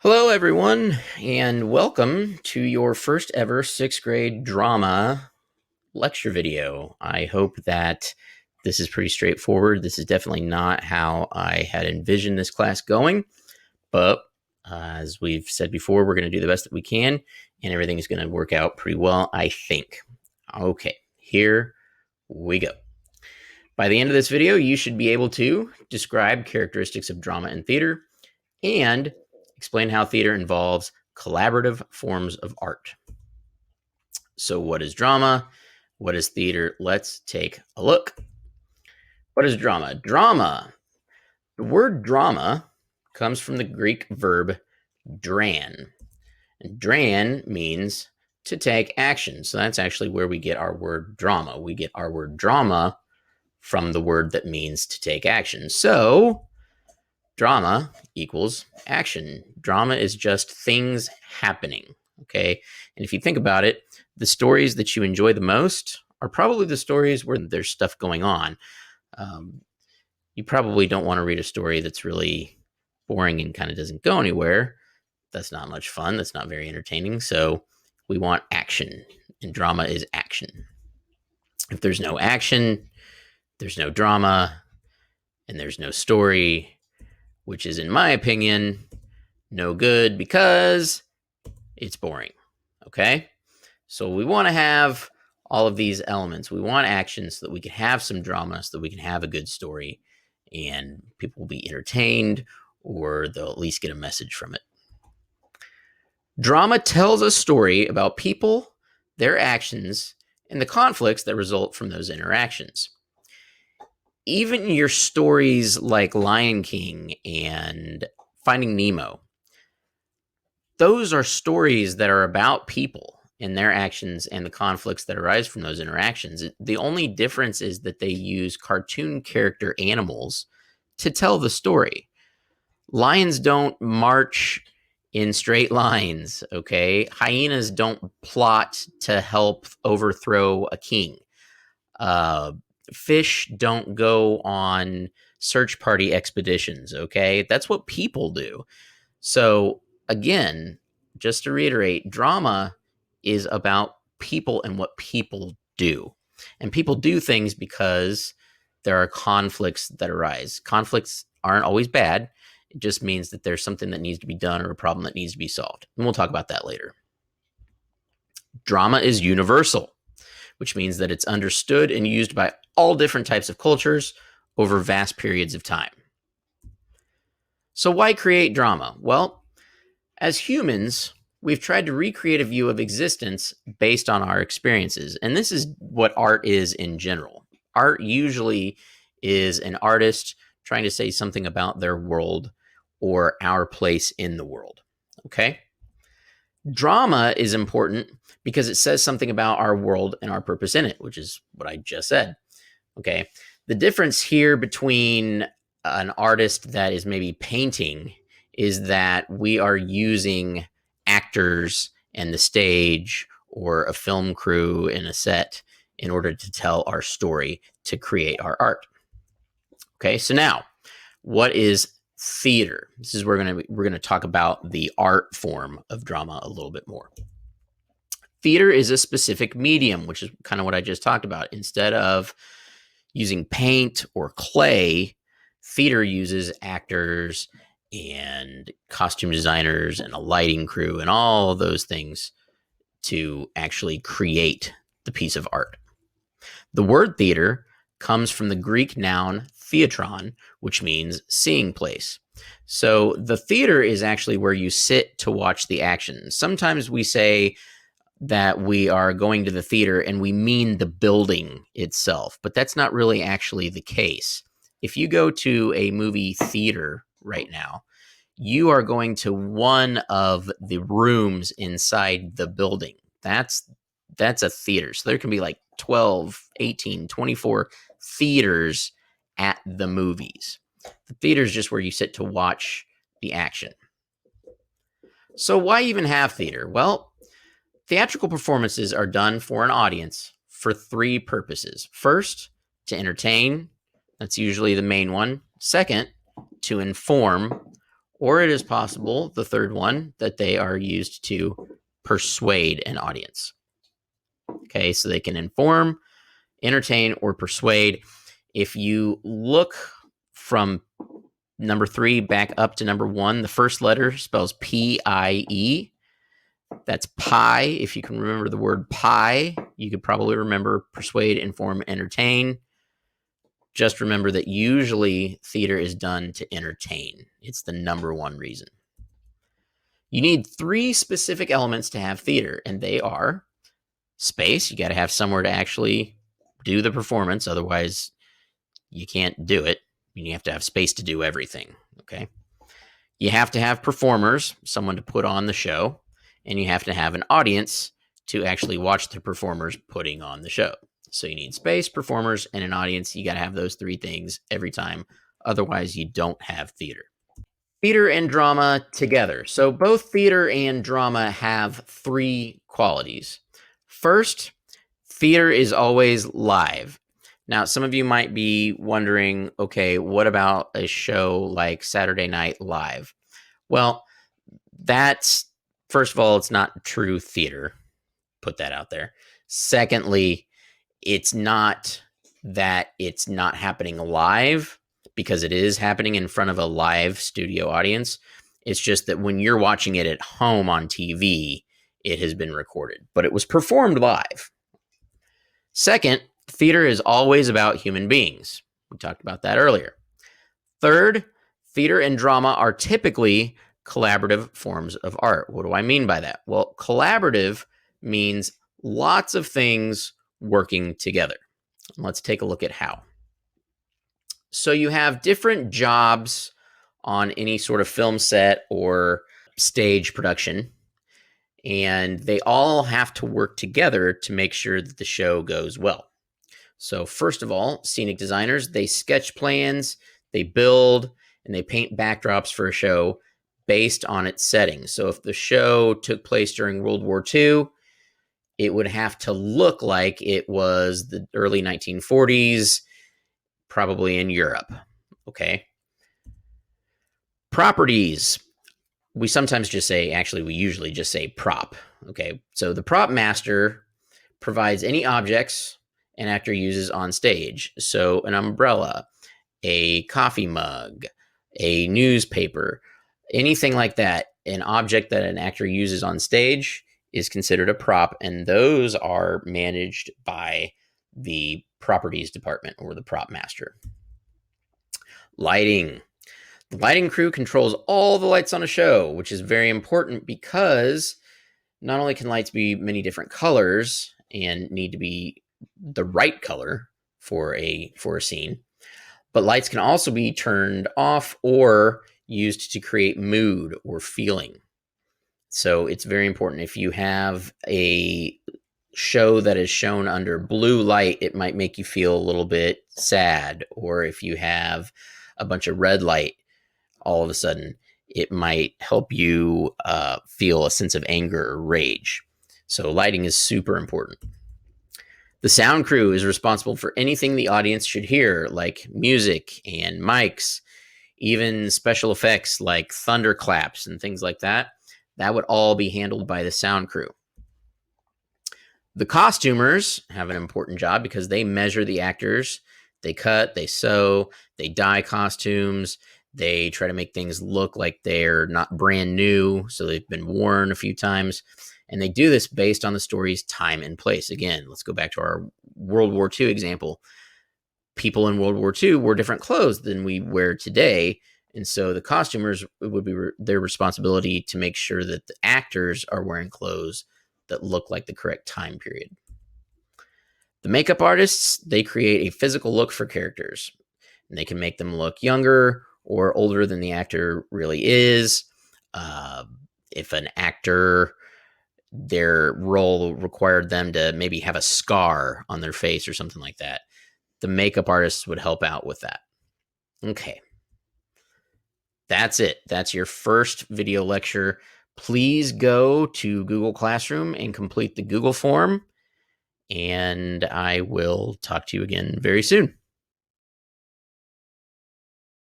Hello, everyone, and welcome to your first ever sixth grade drama lecture video. I hope that this is pretty straightforward. This is definitely not how I had envisioned this class going, but as we've said before, we're going to do the best that we can, and everything is going to work out pretty well, I think. Okay, here we go. By the end of this video, you should be able to describe characteristics of drama and theater and explain how theater involves collaborative forms of art. So, what is drama? What is theater? Let's take a look. What is drama? Drama. The word drama comes from the Greek verb dran. And dran means to take action. So that's actually where we get our word drama. We get our word drama from the word that means to take action. So drama equals action. Drama is just things happening. Okay. And if you think about it, the stories that you enjoy the most are probably the stories where there's stuff going on. You probably don't want to read a story that's really boring and kind of doesn't go anywhere. That's not much fun. That's not very entertaining. So we want action, and drama is action. If there's no action, there's no drama, and there's no story, which is, in my opinion, no good because it's boring. Okay? So we want to have all of these elements. We want action so that we can have some drama, so that we can have a good story, and people will be entertained, or they'll at least get a message from it. Drama tells a story about people, their actions, and the conflicts that result from those interactions. Even your stories like Lion King and Finding Nemo, those are stories that are about people and their actions and the conflicts that arise from those interactions. The only difference is that they use cartoon character animals to tell the story. Lions don't march in straight lines, okay? Hyenas don't plot to help overthrow a king. Fish don't go on search party expeditions, okay? That's what people do. So, again, just to reiterate, drama is about people and what people do. And people do things because there are conflicts that arise. Conflicts aren't always bad. It just means that there's something that needs to be done or a problem that needs to be solved. And we'll talk about that later. Drama is universal, which means that it's understood and used by all different types of cultures over vast periods of time. So why create drama? Well, as humans, we've tried to recreate a view of existence based on our experiences. And this is what art is in general. Art usually is an artist trying to say something about their world or our place in the world. Okay? Drama is important because it says something about our world and our purpose in it, which is what I just said. Okay? The difference here between an artist that is maybe painting is that we are using actors and the stage or a film crew in a set in order to tell our story, to create our art. Okay, so now, what is theater? This is where we're gonna talk about the art form of drama a little bit more. Theater is a specific medium, which is kind of what I just talked about. Instead of using paint or clay, theater uses actors and costume designers and a lighting crew and all of those things to actually create the piece of art. The word theater comes from the Greek noun theatron, which means seeing place. So the theater is actually where you sit to watch the action. Sometimes we say that we are going to the theater and we mean the building itself, but that's not really actually the case. If you go to a movie theater right now, you are going to one of the rooms inside the building. That's a theater. So there can be like 12, 18, 24 theaters at the movies. The theater is just where you sit to watch the action. So why even have theater? Well, theatrical performances are done for an audience for three purposes. First, to entertain. That's usually the main one. Second, to inform. Or it is possible, the third one, that they are used to persuade an audience. Okay, so they can inform, entertain, or persuade. If you look from number 3 back up to number 1, the first letter spells P-I-E. That's pie. If you can remember the word pie, you could probably remember persuade, inform, entertain. Just remember that usually theater is done to entertain. It's the number one reason. You need 3 specific elements to have theater, and they are space. You got to have somewhere to actually do the performance. Otherwise, you can't do it. You have to have space to do everything. Okay. You have to have performers, someone to put on the show, and you have to have an audience to actually watch the performers putting on the show. So you need space, performers, and an audience. You got to have those 3 things every time. Otherwise, you don't have theater. Theater and drama together. So both theater and drama have 3 qualities. First, theater is always live. Now, some of you might be wondering, okay, what about a show like Saturday Night Live? Well, that's, first of all, it's not true theater. Put that out there. Secondly, it's not that it's not happening live, because it is happening in front of a live studio audience. It's just that when you're watching it at home on TV, it has been recorded, but it was performed live. Second, theater is always about human beings. We talked about that earlier. Third, theater and drama are typically collaborative forms of art. What do I mean by that? Well, collaborative means lots of things working together. Let's take a look at how. So you have different jobs on any sort of film set or stage production, and they all have to work together to make sure that the show goes well. So first of all, scenic designers, they sketch plans, they build, and they paint backdrops for a show based on its setting. So if the show took place during World War II, it would have to look like it was the early 1940s, probably in Europe. Okay. Properties. We sometimes just say, actually, we usually just say prop. Okay. So the prop master provides any objects an actor uses on stage. So an umbrella, a coffee mug, a newspaper, anything like that, an object that an actor uses on stage is considered a prop, and those are managed by the properties department or the prop master. Lighting. The lighting crew controls all the lights on a show, which is very important because not only can lights be many different colors and need to be the right color for a scene, but lights can also be turned off or used to create mood or feeling. So it's very important. If you have a show that is shown under blue light, it might make you feel a little bit sad. Or if you have a bunch of red light, all of a sudden, it might help you feel a sense of anger or rage. So lighting is super important. The sound crew is responsible for anything the audience should hear, like music and mics, even special effects like thunderclaps and things like that. That would all be handled by the sound crew. The costumers have an important job because they measure the actors. They cut, they sew, they dye costumes. They try to make things look like they're not brand new, so they've been worn a few times. And they do this based on the story's time and place. Again, let's go back to our World War II example. People in World War II wore different clothes than we wear today. And so the costumers, it would be their responsibility to make sure that the actors are wearing clothes that look like the correct time period. The makeup artists, they create a physical look for characters. And they can make them look younger or older than the actor really is. If an actor, their role required them to maybe have a scar on their face or something like that, the makeup artists would help out with that. Okay. That's it. That's your first video lecture. Please go to Google Classroom and complete the Google form, and I will talk to you again very soon.